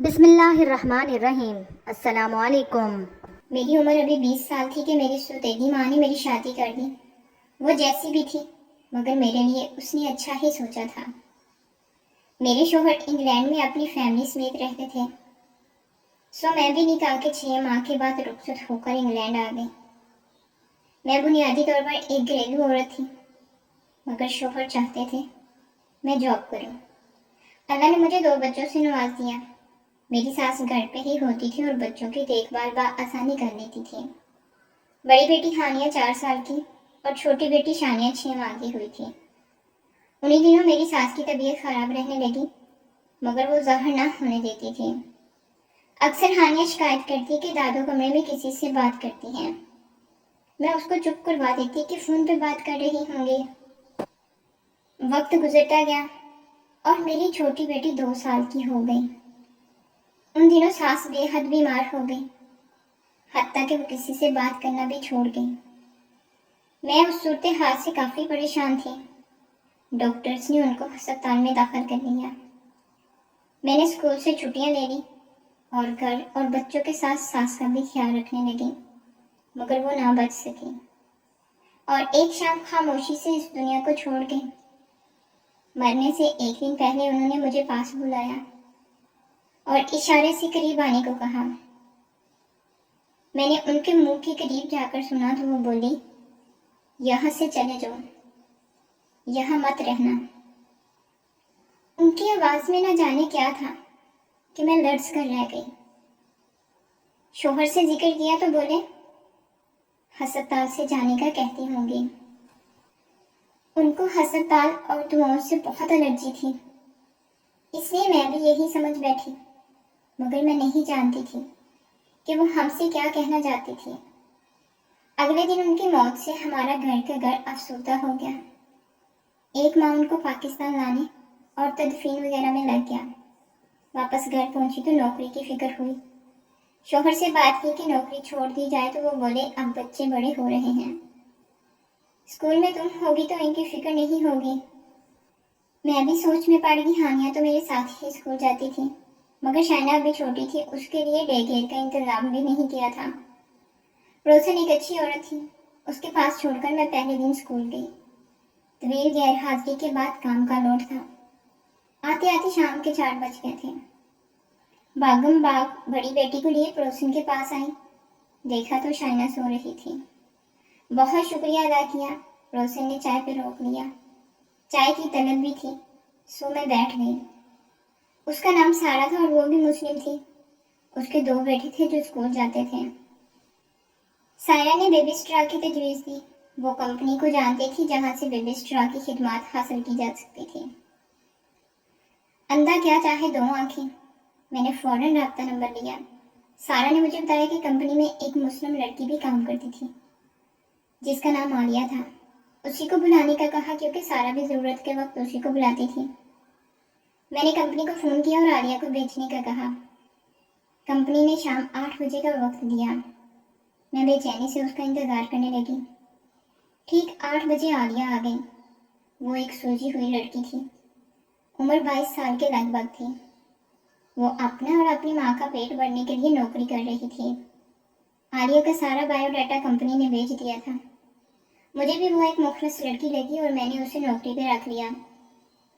بسم اللہ الرحمن الرحیم۔ السلام علیکم۔ میری عمر ابھی 20 سال تھی کہ میری سوتیلی ماں نے میری شادی کر دی۔ وہ جیسی بھی تھی مگر میرے لیے اس نے اچھا ہی سوچا تھا۔ میرے شوہر انگلینڈ میں اپنی فیملی سمیت رہتے تھے، میں بھی نکاح کے 6 ماہ کے بعد رخصت ہو کر انگلینڈ آ گئی۔ میں بنیادی طور پر ایک گھریلو عورت تھی مگر شوہر چاہتے تھے میں جاب کروں۔ اللہ نے مجھے 2 بچوں سے نواز دیا۔ میری ساس گھر پہ ہی ہوتی تھی اور بچوں کی دیکھ بھال بآسانی کر لیتی تھی۔ بڑی بیٹی ہانیہ 4 سال کی اور چھوٹی بیٹی شانیہ 6 ماہ کی ہوئی تھی۔ انہی دنوں میری ساس کی طبیعت خراب رہنے لگی مگر وہ ظاہر نہ ہونے دیتی تھی۔ اکثر ہانیہ شکایت کرتی کہ دادو کمرے میں کسی سے بات کرتی ہیں۔ میں اس کو چپ کروا دیتی کہ فون پہ بات کر رہی ہوں گی۔ وقت گزرتا گیا اور میری چھوٹی بیٹی 2 سال کی ہو گئی۔ ان دنوں ساس بے حد بیمار ہو گئی، حتیٰ کہ وہ کسی سے بات کرنا بھی چھوڑ گئی۔ میں اس صورتحال سے کافی پریشان تھی۔ ڈاکٹرز نے ان کو ہسپتال میں داخل کر لیا۔ میں نے اسکول سے چھٹیاں لے لی اور گھر اور بچوں کے ساتھ ساس کا بھی خیال رکھنے لگی مگر وہ نہ بچ سکی اور ایک شام خاموشی سے اس دنیا کو چھوڑ گئی۔ مرنے سے 1 دن پہلے انہوں نے مجھے پاس بلایا اور اشارے سے قریب آنے کو کہا۔ میں نے ان کے منہ کے قریب جا کر سنا تو وہ بولی، یہاں سے چلے جاؤ، یہاں مت رہنا۔ ان کی آواز میں نہ جانے کیا تھا کہ میں لرز کر رہ گئی۔ شوہر سے ذکر کیا تو بولے، ہسپتال سے جانے کا کہتی ہوں گی۔ ان کو ہسپتال اور دعاؤں سے بہت الرجی تھی، اس لیے میں بھی یہی سمجھ بیٹھی مگر میں نہیں جانتی تھی کہ وہ ہم سے کیا کہنا چاہتی تھی۔ اگلے دن ان کی موت سے ہمارا گھر کا گھر افسردہ ہو گیا۔ ایک ماہ ان کو پاکستان لانے اور تدفین وغیرہ میں لگ گیا۔ واپس گھر پہنچی تو نوکری کی فکر ہوئی۔ شوہر سے بات کی کہ نوکری چھوڑ دی جائے تو وہ بولے، اب بچے بڑے ہو رہے ہیں، اسکول میں تم ہوگی تو ان کی فکر نہیں ہوگی۔ میں بھی سوچ میں پڑ گئی۔ ہانیہ تو میرے ساتھ ہی اسکول جاتی تھی مگر شائنہ ابھی چھوٹی تھی، اس کے لیے ڈے کیئر کا انتظام بھی نہیں کیا تھا۔ روشن ایک اچھی عورت تھی، اس کے پاس چھوڑ کر میں پہلے دن اسکول گئی۔ طویل غیر حاضری کے بعد کام کا لوڈ تھا۔ آتے آتے شام کے 4 بج گئے تھے۔ باغم باغ بڑی بیٹی کو لیے پڑوسن کے پاس آئی، دیکھا تو شائنہ سو رہی تھی۔ بہت شکریہ ادا کیا، روشن نے چائے پہ روک لیا۔ چائے کی طلب بھی تھی، میں بیٹھ گئی۔ اس کا نام سارا تھا اور وہ بھی مسلم تھی۔ اس کے 2 بیٹے تھے جو اسکول جاتے تھے۔ سائرہ نے بیبی اسٹرا کی تجویز دی۔ وہ کمپنی کو جانتی تھی جہاں سے بیبی اسٹرا کی خدمات حاصل کی جا سکتی تھی۔ اندھا کیا چاہے 2 آنکھیں، میں نے فوراً رابطہ نمبر لیا۔ سارا نے مجھے بتایا کہ کمپنی میں ایک مسلم لڑکی بھی کام کرتی تھی جس کا نام عالیہ تھا۔ اسی کو بلانے کا کہا کیونکہ سارا بھی ضرورت کے وقت اسی کو بلاتی تھی۔ میں نے کمپنی کو فون کیا اور عالیہ کو بھیجنے کا کہا۔ کمپنی نے شام 8 بجے کا وقت دیا۔ میں بے چینی سے اس کا انتظار کرنے لگی۔ ٹھیک 8 بجے عالیہ آ گئی۔ وہ ایک سوجی ہوئی لڑکی تھی، عمر 22 سال کے لگ بھگ تھی۔ وہ اپنا اور اپنی ماں کا پیٹ بھرنے کے لیے نوکری کر رہی تھی۔ عالیہ کا سارا بایو ڈاٹا کمپنی نے بھیج دیا تھا۔ مجھے بھی وہ ایک مخلص لڑکی لگی اور میں نے اسے نوکری پہ رکھ لیا۔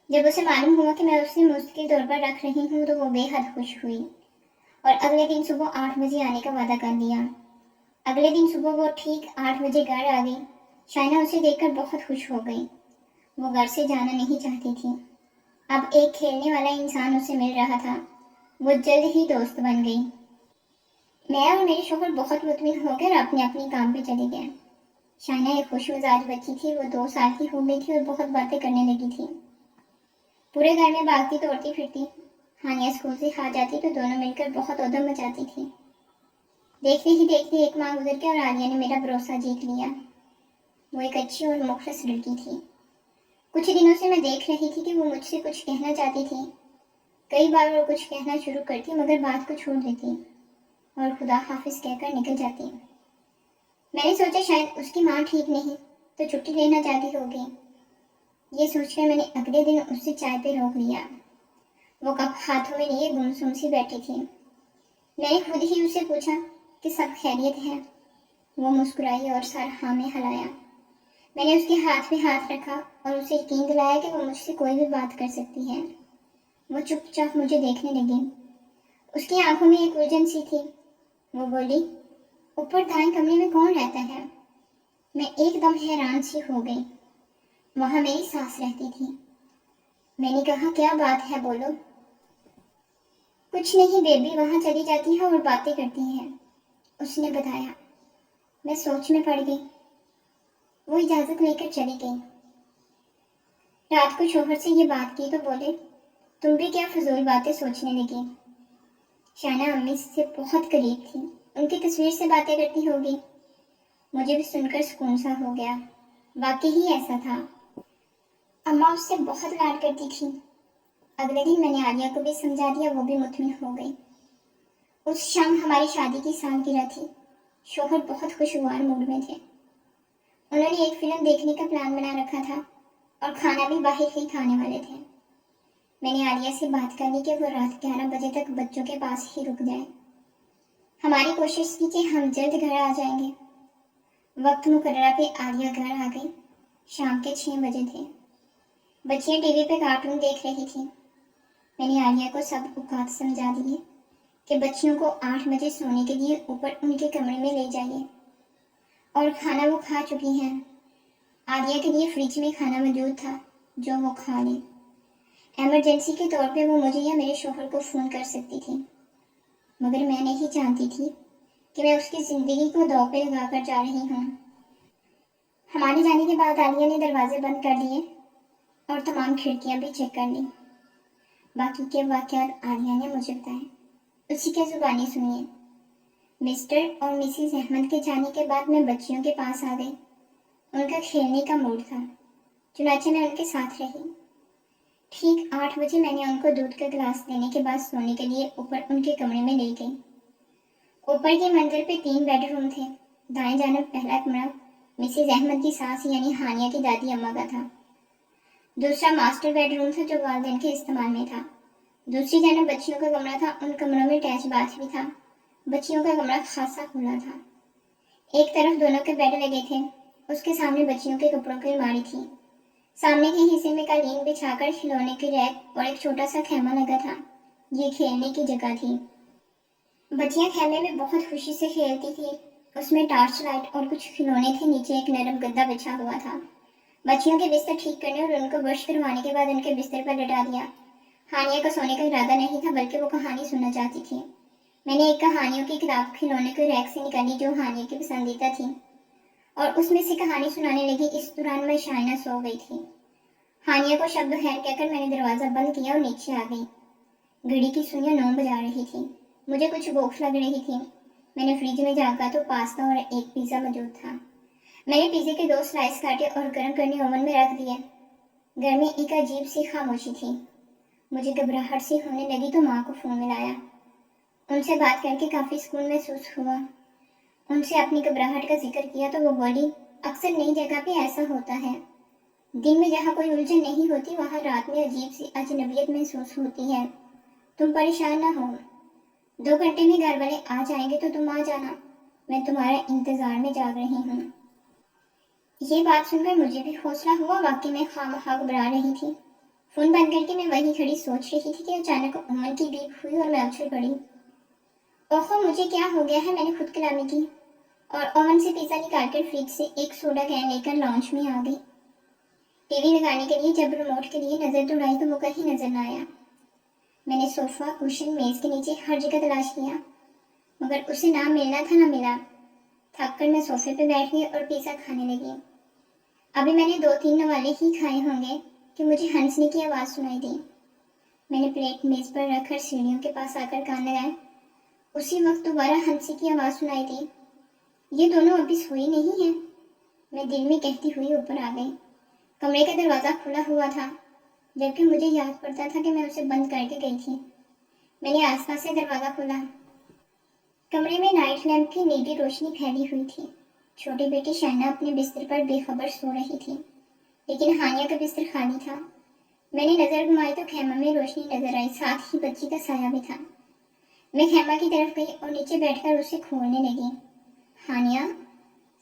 جب اسے معلوم ہوا کہ میں اسے مستقل طور پر رکھ رہی ہوں تو وہ بے حد خوش ہوئی اور اگلے دن صبح 8 بجے آنے کا وعدہ کر دیا۔ اگلے دن صبح وہ ٹھیک 8 بجے گھر آ گئی۔ شائنہ اسے دیکھ کر بہت خوش ہو گئی۔ وہ گھر سے جانا نہیں چاہتی تھی۔ اب ایک کھیلنے والا انسان اسے مل رہا تھا۔ وہ جلد ہی دوست بن گئی۔ میں اور میرے شوہر بہت مطمئن ہو کر اپنے اپنے کام پہ چلے گئے۔ شائنہ ایک خوش مزاج بچی تھی۔ وہ 2 سال کی ہو گئی تھی اور بہت باتیں کرنے لگی تھی۔ پورے گھر میں بھاگتی دوڑتی پھرتی۔ ہانیہ اسکول سے آ جاتی تو دونوں مل کر بہت ادھم مچاتی تھی۔ دیکھتے ہی دیکھتے 1 ماہ گزر گیا اور عالیہ نے میرا بھروسہ جیت لیا۔ وہ ایک اچھی اور مخلص لڑکی تھی۔ کچھ دنوں سے میں دیکھ رہی تھی کہ وہ مجھ سے کچھ کہنا چاہتی تھی۔ کئی بار وہ کچھ کہنا شروع کرتی مگر بات کو چھوڑ دیتی اور خدا حافظ کہہ کر نکل جاتی۔ میں نے سوچا شاید اس کی ماں ٹھیک نہیں تو چھٹی لینا چاہتی ہوگی۔ یہ سوچ کر میں نے اگلے دن اس سے چائے پہ روک لیا۔ वो कप हाथों में लिए गुमसुम सी बैठी थी। मैंने खुद ही उससे पूछा कि सब खैरियत है। वो मुस्कुराई और सर हाँ में हिलाया। मैंने उसके हाथ में हाथ रखा और उसे यकीन दिलाया कि वो मुझसे कोई भी बात कर सकती है। वो चुपचाप मुझे देखने लगी। उसकी आंखों में एक उलझन सी थी। वो बोली, ऊपर दाएं कमरे में कौन रहता है? मैं एकदम हैरान सी हो गई। वहां मेरी सास रहती थी। मैंने कहा, क्या बात है, बोलो। कुछ नहीं बेबी, वहां चली जाती है और बातें करती है, उसने बताया। मैं सोच में पड़ गई। वो इजाजत लेकर चली गई। रात को शोहर से ये बात की तो बोले, तुम भी क्या फजूल बातें सोचने लगी। शाना अम्मी से बहुत करीब थी, उनकी तस्वीर से बातें करती होगी। मुझे भी सुनकर सुकून सा हो गया। वाकई ही ऐसा था। अम्मा उससे बहुत लाड करती थी। अगले दिन मैंने आलिया को भी समझा दिया, वो भी मुतमिन हो गई। उस शाम हमारी शादी की सालगिरह थी। शोहर बहुत खुशगवार मूड में थे। उन्होंने एक फिल्म देखने का प्लान बना रखा था और खाना भी बाहर ही खाने वाले थे। मैंने आलिया से बात कर ली कि वो रात 11 बजे तक बच्चों के पास ही रुक जाए। हमारी कोशिश थी कि हम जल्द घर आ जाएंगे। वक्त मुकर्रर पे आलिया घर आ गई। शाम के 6 बजे थे। बच्चियां टीवी पे कार्टून देख रही थी। मैंने आलिया को सब औकात समझा दिए कि बच्चियों को 8 बजे सोने के लिए ऊपर उनके कमरे में ले जाइए और खाना वो खा चुकी हैं। आलिया के लिए फ्रिज में खाना मौजूद था जो वो खा ले। इमरजेंसी के तौर पे वो मुझे या मेरे शोहर को फ़ोन कर सकती थी, मगर मैं नहीं जानती थी कि मैं उसकी ज़िंदगी को दांव पे लगा कर जा रही हूँ। हमारे जाने के बाद आलिया ने दरवाजे बंद कर दिए और तमाम खिड़कियाँ भी चेक कर ली। बाकी के वाक़यात आलिया ने मुझे बताए। उसी के ज़ुबानी सुनिए। मिस्टर और मिसेस अहमद के जाने के बाद मैं बच्चियों के पास आ गई। उनका खेलने का मूड था, चुनाचे मैं उनके साथ रही। ठीक 8 बजे मैंने उनको दूध का गिलास देने के बाद सोने के लिए ऊपर उनके कमरे में ले गई। ऊपर की मंजिल पे 3 बेडरूम थे। दाएं जानब पहला कमरा मिसेस अहमद की सास यानी हानिया की दादी अम्मा का था। दूसरा मास्टर बेडरूम था जो वालिदैन के इस्तेमाल में था। दूसरी जानब बच्चियों का कमरा था। उन कमरों में अटैच बाथ भी था। बच्चियों का कमरा खासा खुला था। एक तरफ दोनों के बेड लगे थे, उसके सामने बच्चियों के कपड़ों की अलमारी थी। सामने के हिस्से में कालीन बिछाकर खिलौने के रैक और एक छोटा सा खेमा लगा था। ये खेलने की जगह थी। बच्चियां खेमे में बहुत खुशी से खेलती थी। उसमें टॉर्च लाइट और कुछ खिलौने थे। नीचे एक नरम गद्दा बिछा हुआ था। बच्चियों के बिस्तर ठीक करने और उनको ब्रश करवाने के बाद उनके बिस्तर पर लटा दिया। हानिया का सोने का इरादा नहीं था, बल्कि वो कहानी सुनना चाहती थी। मैंने एक कहानियों की किताब खिलौने के रैक से निकाली जो हानिया की पसंदीदा थी और उसमें से कहानी सुनाने लगी। इस दौरान मैं शाइना सो गई थी। हानिया को शब्द खैर कहकर मैंने दरवाज़ा बंद किया और नीचे आ गई। घड़ी की सुइयां 9 बजा रही थी। मुझे कुछ भूख लग रही थी। मैंने फ्रिज में झांका तो पास्ता और एक पिज़्ज़ा मौजूद था। मैंने पिज़्ज़े के 2 स्लाइस काटे और गर्म करने ओवन में रख दिए। घर में एक अजीब सी खामोशी थी। मुझे घबराहट सी होने लगी तो माँ को फ़ोन मिलाया। उनसे बात करके काफ़ी सुकून महसूस हुआ। उनसे अपनी घबराहट का जिक्र किया तो वो बोली, अक्सर नई जगह पे ऐसा होता है। दिन में जहाँ कोई उलझन नहीं होती वहाँ रात में अजीब सी अजनबियत महसूस होती है। तुम परेशान ना हो, 2 घंटे में घर वाले आ जाएंगे तो तुम आ जाना। मैं तुम्हारा इंतजार में जाग रही हूँ। ये बात सुनकर मुझे भी हौसला हुआ। वाकई में खामखा घबरा रही थी। फोन बंद करके मैं वहीं खड़ी सोच रही थी कि अचानक ओवन की बीप हुई और मैं उछल पड़ी। ओहो, मुझे क्या हो गया है, मैंने खुद कलामी की और ओवन से पिज़्ज़ा निकालकर फ्रिज से एक सोडा कैन लेकर लॉन्च में आ गई। टीवी लगाने के लिए जब रिमोट के लिए नज़र दौड़ाई तो वो कहीं नजर न आया। मैंने सोफा, कुशन, मेज के नीचे हर जगह तलाश किया, मगर उसे ना मिलना था ना मिला। थक कर मैं सोफे पे बैठ गई और पिज़्ज़ा खाने लगी। अभी मैंने 2-3 नवाले ही खाए होंगे कि मुझे हंसने की आवाज़ सुनाई दी। मैंने प्लेट मेज पर रखकर सीढ़ियों के पास आकर कान लगाए। उसी वक्त दोबारा हंसी की आवाज़ सुनाई दी। ये दोनों अभी सोई नहीं है। मैं दिल में कहती हुई ऊपर आ गई। कमरे का दरवाज़ा खुला हुआ था, जबकि मुझे याद पड़ता था कि मैं उसे बंद करके गई थी। मैंने आसपास से दरवाज़ा खोला। कमरे में नाइट लैंप की नीली रोशनी फैली हुई थी। छोटी बेटी शाइना अपने बिस्तर पर बेखबर सो रही थी, लेकिन हानिया का बिस्तर खाली था। मैंने नजर घुमाई तो खैमा में रोशनी नजर आई, साथ ही बच्ची का साया भी था। मैं खैमा की तरफ गई और नीचे बैठकर उसे खोलने लगी। हानिया,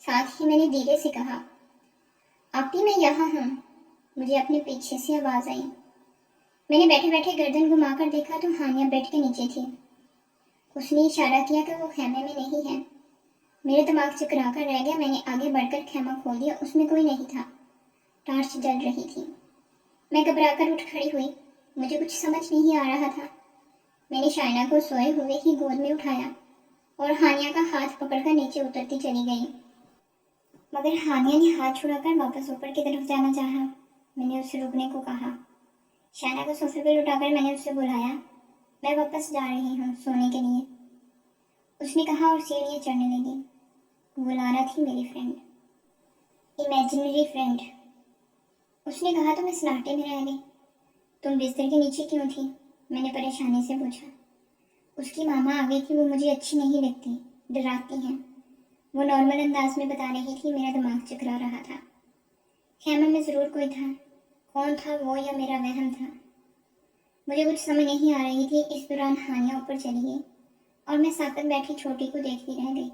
साथ ही मैंने धीरे से कहा, आपी मैं यहाँ हूँ। मुझे अपने पीछे से आवाज आई। मैंने बैठे बैठे गर्दन घुमाकर देखा तो हानिया बेड के नीचे थी। उसने इशारा किया कि वो खेमे में नहीं है। मेरा दिमाग चकरा कर रह गया। मैंने आगे बढ़कर खेमा खोल दिया, उसमें कोई नहीं था। टार्च जल रही थी। मैं घबराकर उठ खड़ी हुई। मुझे कुछ समझ नहीं आ रहा था। मैंने शाइना को सोए हुए ही गोद में उठाया और हानिया का हाथ पकड़कर नीचे उतरती चली गई, मगर हानिया ने हाथ छुड़ाकर वापस ऊपर की तरफ जाना चाहा। मैंने उसे रुकने को कहा। शाइना को सोफे पर उठाकर मैंने उसे बुलाया। मैं वापस जा रही हूँ सोने के लिए, उसने कहा और सीढ़ियाँ चढ़ने लगी। वो लारा थी मेरी फ्रेंड, इमेजिनरी फ्रेंड। उसने कहा तो मैं सन्नाटे में रह गई। तुम बिस्तर के नीचे क्यों थी? मैंने परेशानी से पूछा। उसकी मामा आ गई थी, वो मुझे अच्छी नहीं लगती, डराती हैं। वो नॉर्मल अंदाज में बता रही थी। मेरा दिमाग चकरा रहा था। खेमे में जरूर कोई था। कौन था वो, या मेरा वहम था? मुझे कुछ समझ नहीं आ रही थी। इस दौरान हानिया ऊपर चली गई और मैं साकत बैठी छोटी को देखती रह गई।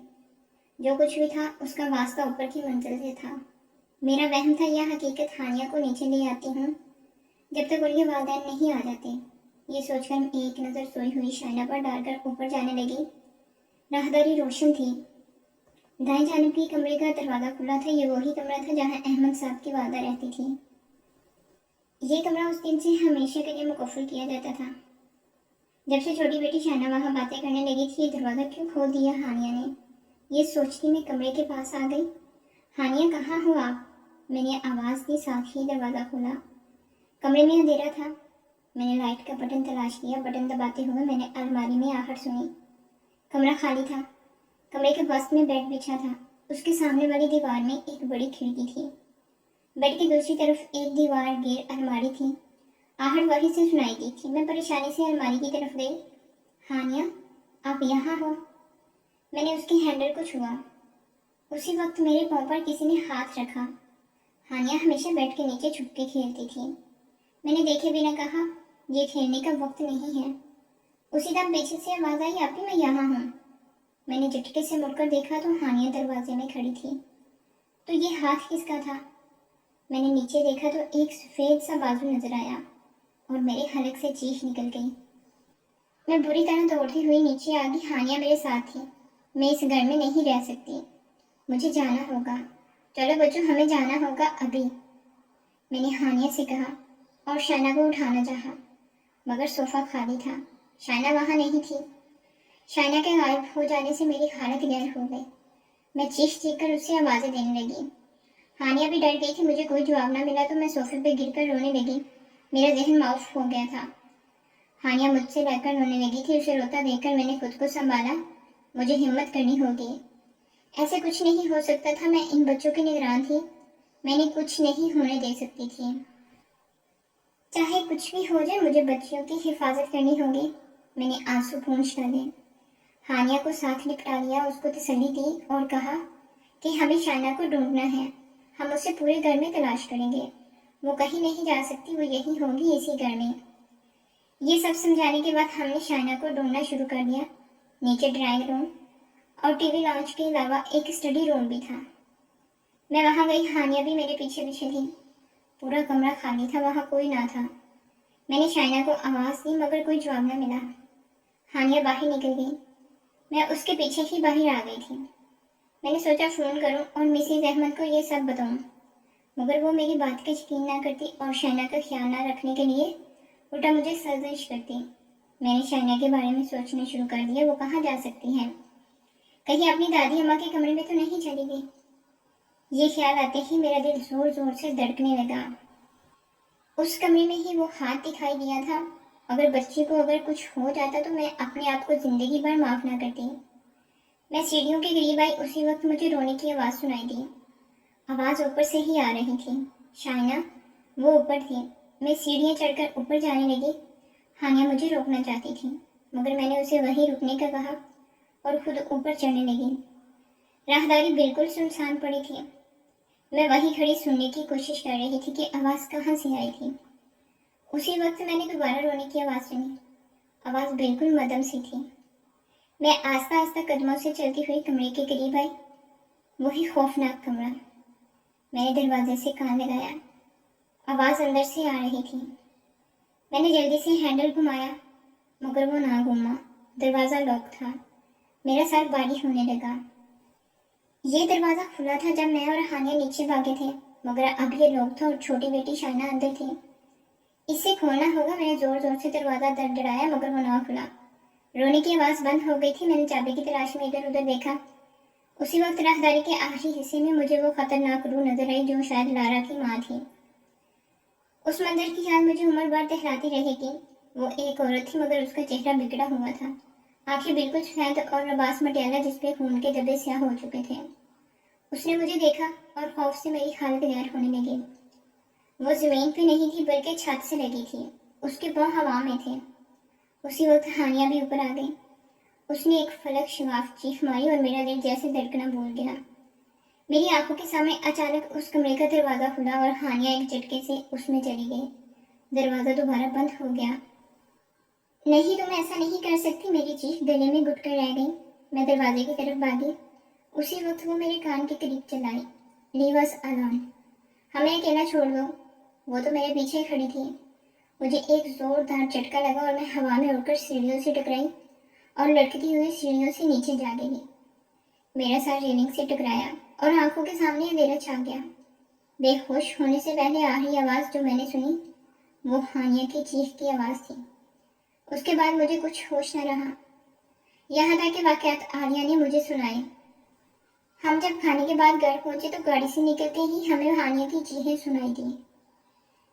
जो कुछ भी था उसका वास्ता ऊपर की मंजिल से था। मेरा वहम था या हकीकत? हानिया को नीचे ले आती हूँ जब तक उनके वालिदैन नहीं आ जाते। ये सोचकर एक नज़र सोई हुई शाइना पर डालकर ऊपर जाने लगी। राहदारी रोशन थी। दाएं जानिब की कमरे का दरवाज़ा खुला था। ये वही कमरा था जहाँ अहमद साहब की वालदा रहती थी। ये कमरा उस दिन से हमेशा के लिए मुकफ्फल किया जाता था। जब से छोटी बेटी शाइना वहाँ बातें करने लगी थी, ये दरवाज़ा क्यों खोल दिया हानिया ने? ये सोचती मैं कमरे के पास आ गई। हानिया, कहाँ हो आप? मैंने आवाज़ दी, साथ ही दरवाज़ा खोला। कमरे में अंधेरा था। मैंने लाइट का बटन तलाश किया। बटन दबाते हुए मैंने अलमारी में आहट सुनी। कमरा खाली था। कमरे के वस्त में बेड बिछा था। उसके सामने वाली दीवार में एक बड़ी खिड़की थी। बेड की दूसरी तरफ एक दीवार गिर अलमारी थी। आहट वहीं से सुनाई दी थी। मैं परेशानी से अलमारी की तरफ गई। हानिया, आप यहाँ हो? मैंने उसके हैंडल को छुआ। उसी वक्त मेरे पाँव पर किसी ने हाथ रखा। हानिया हमेशा बेड के नीचे छुप के खेलती थी। मैंने देखे बिना कहा, ये खेलने का वक्त नहीं है। उसी दम पीछे से आवाज आई, आप ही मैं यहाँ हूँ। मैंने झटके से मुड़कर देखा तो हानिया दरवाजे में खड़ी थी। तो ये हाथ किसका था? मैंने नीचे देखा तो एक सफेद सा बाजू नजर आया और मेरे हलक से चीख निकल गई। मैं बुरी तरह दौड़ती हुई नीचे आ गई। हानिया मेरे साथ थी। मैं इस घर में नहीं रह सकती, मुझे जाना होगा। चलो बच्चों, हमें जाना होगा अभी, मैंने हानिया से कहा और शाइना को उठाना चाहा, मगर सोफा खाली था। शाइना वहाँ नहीं थी। शाइना के गायब हो जाने से मेरी हालत गैर हो गई। मैं चीख चीख कर उससे आवाज़ें देने लगी। हानिया भी डर गई थी। मुझे कोई जवाब ना मिला तो मैं सोफे पर गिर कर रोने लगी। मेरा जहन माउफ हो गया था। हानिया मुझसे लड़कर रोने लगी थी। उसे रोता देखकर मैंने खुद को संभाला। मुझे हिम्मत करनी होगी। ऐसे कुछ नहीं हो सकता था। मैं इन बच्चों की निगरान थी। मैंने कुछ नहीं होने दे सकती थी। चाहे कुछ भी हो जाए, मुझे बच्चियों की हिफाजत करनी होगी। मैंने आंसू पूंछ डाले। हानिया को साथ लिपटा लिया, उसको तसल्ली दी और कहा कि हमें शाइना को ढूंढना है। हम उसे पूरे घर में तलाश करेंगे। वो कहीं नहीं जा सकती, वो यही होगी, इसी घर में। ये सब समझाने के बाद हमने शाइना को ढूंढना शुरू कर दिया। नीचे ड्राइंग रूम और टीवी लॉन्च के अलावा एक स्टडी रूम भी था। मैं वहाँ गई। हानिया भी मेरे पीछे पीछे थी। पूरा कमरा खाली था, वहाँ कोई ना था। मैंने शाइना को आवाज़ दी मगर कोई जवाब न मिला। हानिया बाहर निकल गई। मैं उसके पीछे ही बाहर आ गई थी। मैंने सोचा फ़ोन करूं और मिसेज अहमद को ये सब बताऊं, मगर वो मेरी बात का यकीन ना करती और शाइना का ख्याल ना रखने के लिए उल्टा मुझे सर्जश करती। मैंने शाइना के बारे में सोचना शुरू कर दिया। वो कहाँ जा सकती है? कहीं अपनी दादी अम्मा के कमरे में तो नहीं चली गई? ये ख्याल आते ही मेरा दिल जोर जोर से धड़कने लगा। उस कमरे में ही वो हाथ दिखाई दिया था। अगर बच्ची को अगर कुछ हो जाता तो मैं अपने आप को जिंदगी भर माफ ना करती। मैं सीढ़ियों के करीब आई। उसी वक्त मुझे रोने की आवाज़ सुनाई दी। आवाज़ ऊपर से ही आ रही थी। शाइना, वो ऊपर थी। मैं सीढ़ियाँ चढ़कर ऊपर जाने लगी। हानिया मुझे रोकना चाहती थी, मगर मैंने उसे वहीं रुकने का कहा और खुद ऊपर चढ़ने लगी। राहदारी बिल्कुल सुनसान पड़ी थी। मैं वहीं खड़ी सुनने की कोशिश कर रही थी कि आवाज़ कहाँ से आई थी। اسی وقت میں نے دوبارہ رونے کی آواز سنی. آواز بالکل مدھم سی تھی. میں آہستہ آہستہ قدموں سے چلتی ہوئی کمرے کے قریب آئی. وہی خوفناک کمرہ. میں نے دروازے سے کان لگایا. آواز اندر سے آ رہی تھی. میں نے جلدی سے ہینڈل گھمایا مگر وہ نہ گھوما. دروازہ لاک تھا. میرا سر بھاری ہونے لگا. یہ دروازہ کھلا تھا جب میں اور ہانیہ نیچے بھاگے تھے مگر اب یہ لاک تھا اور چھوٹی بیٹی شائنہ اندر تھی. اس سے کھولنا ہوگا. میں نے زور زور سے دروازہ دڑدڑایا مگر وہ نہ کھلا. رونے کی آواز بند ہو گئی تھی. میں نے چابی کی تلاش میں ادھر ادھر دیکھا. اسی وقت راہداری کے آخری حصے میں مجھے وہ خطرناک روح نظر آئی جو شاید لارا کی ماں تھی. اس منظر کی یاد مجھے عمر بھر دہراتی رہے گی. وہ ایک عورت تھی مگر اس کا چہرہ بگڑا ہوا تھا. آنکھیں بالکل سفید اور لباس مٹیالہ جس پہ خون کے دھبے سیاہ ہو چکے تھے. اس نے مجھے دیکھا اور خوف سے میری حالت غیر ہونے لگی. وہ زمین پہ نہیں تھی بلکہ چھت سے لگی تھی. اس کے پاؤں ہوا میں تھے. اسی وقت ہانیہ بھی اوپر آ گئی. اس نے ایک فلک شگاف چیخ ماری اور میرا دل جیسے دھڑکنا بھول گیا. میری آنکھوں کے سامنے اچانک اس کمرے کا دروازہ کھلا اور ہانیہ ایک جھٹکے سے اس میں چلی گئی. دروازہ دوبارہ بند ہو گیا. نہیں تم ایسا نہیں کر سکتی. میری چیخ گلے میں گھٹ کر رہ گئی. میں دروازے کی طرف بھاگی. اسی وقت وہ میرے کان کے قریب چلائی. لیو اس الون. ہمیں اکیلا چھوڑ دو. وہ تو میرے پیچھے کھڑی تھی. مجھے ایک زوردار جھٹکا لگا اور میں ہوا میں اڑ کر سیڑھیوں سے ٹکرائی اور لڑکتی ہوئی سیڑھیوں سے نیچے جا گری. میرا سر ریلنگ سے ٹکرایا اور آنکھوں کے سامنے اندھیرا چھا گیا. بے ہوش ہونے سے پہلے آخری آواز جو میں نے سنی وہ ہانیہ کی چیخ کی آواز تھی. اس کے بعد مجھے کچھ ہوش نہ رہا. یہاں تک کہ واقعات عالیہ نے مجھے سنائے. ہم جب کھانے کے بعد گھر پہنچے تو گاڑی سے نکلتے ہی ہمیں ہانیہ کی چیخیں سنائی دیں.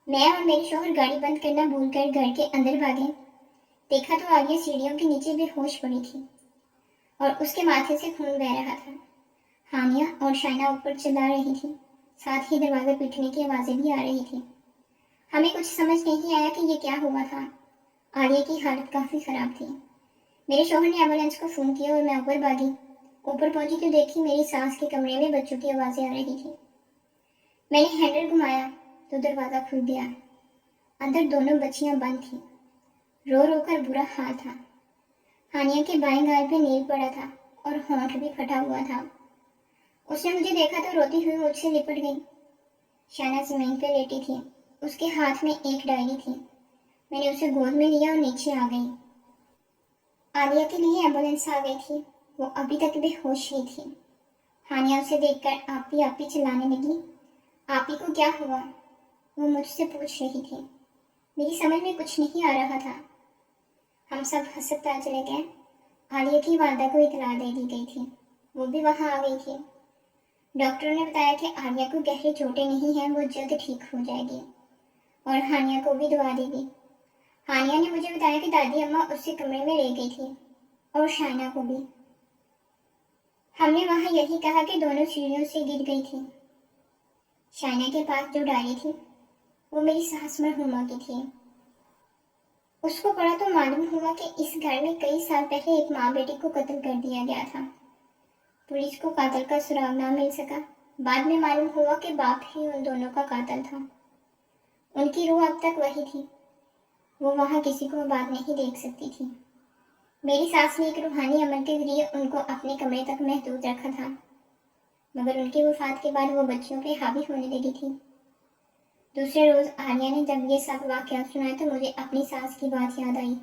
میں اور میرے شوہر گاڑی بند کرنا بھول کر گھر کے اندر بھاگے. دیکھا تو عالیہ سیڑھیوں کے نیچے بے ہوش پڑی تھی اور اس کے ماتھے سے خون بہہ رہا تھا. ہانیہ اور شائنہ اوپر چلا رہی تھی. ساتھ ہی دروازے پیٹنے کی آوازیں بھی آ رہی تھی. ہمیں کچھ سمجھ نہیں آیا کہ یہ کیا ہوا تھا. عالیہ کی حالت کافی خراب تھی. میرے شوہر نے ایمبولینس کو فون کیا اور میں اوپر بھاگی. اوپر پہنچی تو دیکھی میری ساس کے کمرے میں بچوں کی آوازیں آ رہی تھی. میں نے ہینڈل گھمایا تو دروازہ کھل گیا. اندر دونوں بچیاں بند تھیں. رو رو کر برا حال تھا. ہانیہ کے بائیں گال پہ نیل پڑا تھا اور ہونٹ بھی پھٹا ہوا تھا. اس نے مجھے دیکھا تو روتی ہوئی مجھ سے لپٹ گئی. شائنہ زمین پہ لیٹی تھی. اس کے ہاتھ میں ایک ڈائری تھی. میں نے اسے گود میں لیا اور نیچے آ گئی. عالیہ کے لیے ایمبولینس آ گئی تھی. وہ ابھی تک بے ہوش ہی تھی. ہانیہ اسے دیکھ کر آپی آپی چلانے لگی. آپی کو کیا ہوا؟ وہ مجھ سے پوچھ رہی تھی. میری سمجھ میں کچھ نہیں آ رہا تھا. ہم سب ہسپتال چلے گئے. عالیہ کی والدہ کو اطلاع دے دی گئی تھی. وہ بھی وہاں آ گئی تھی. ڈاکٹروں نے بتایا کہ عالیہ کو گہری چوٹیں نہیں ہیں. وہ جلد ٹھیک ہو جائے گی. اور ہانیہ کو بھی دعا دی گئی. ہانیہ نے مجھے بتایا کہ دادی اماں اس سے کمرے میں لے گئی تھی اور شائنہ کو بھی. ہم نے وہاں یہی کہا کہ دونوں سیڑھیوں سے گر گئی تھی. شائنہ کے پاس جو ڈائری تھی وہ میری ساس مرحومہ کی تھی. اس کو پڑھا تو معلوم ہوا کہ اس گھر میں کئی سال پہلے ایک ماں بیٹی کو قتل کر دیا گیا تھا. پولیس کو قاتل کا سراغ نہ مل سکا. بعد میں معلوم ہوا کہ باپ ہی ان دونوں کا قاتل تھا. ان کی روح اب تک وہی تھی. وہ وہاں کسی کو آباد نہیں دیکھ سکتی تھی. میری ساس نے ایک روحانی عمل کے ذریعے ان کو اپنے کمرے تک محدود رکھا تھا مگر ان کی وفات کے بعد وہ بچوں پہ حاوی ہونے لگی تھی. دوسرے روز عالیہ نے جب یہ سب واقعات سنائے تو مجھے اپنی ساس کی بات یاد آئی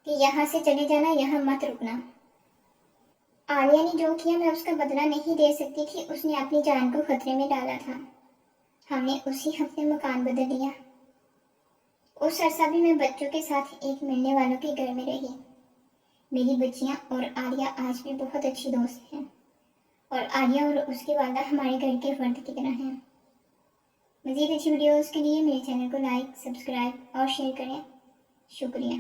کہ یہاں سے چلے جانا, یہاں مت رکنا. عالیہ نے جو کیا میں اس کا بدلہ نہیں دے سکتی تھی. اس نے اپنی جان کو خطرے میں ڈالا تھا. ہم نے اسی ہفتے مکان بدل لیا. اس عرصہ بھی میں بچوں کے ساتھ ایک ملنے والوں کے گھر میں رہی. میری بچیاں اور عالیہ آج بھی بہت اچھی دوست ہیں اور عالیہ اور اس کی والدہ ہمارے گھر کے فرد کی طرح ہیں. مزید اچھی ویڈیوز کے لیے میرے چینل کو لائک, سبسکرائب اور شیئر کریں. شکریہ.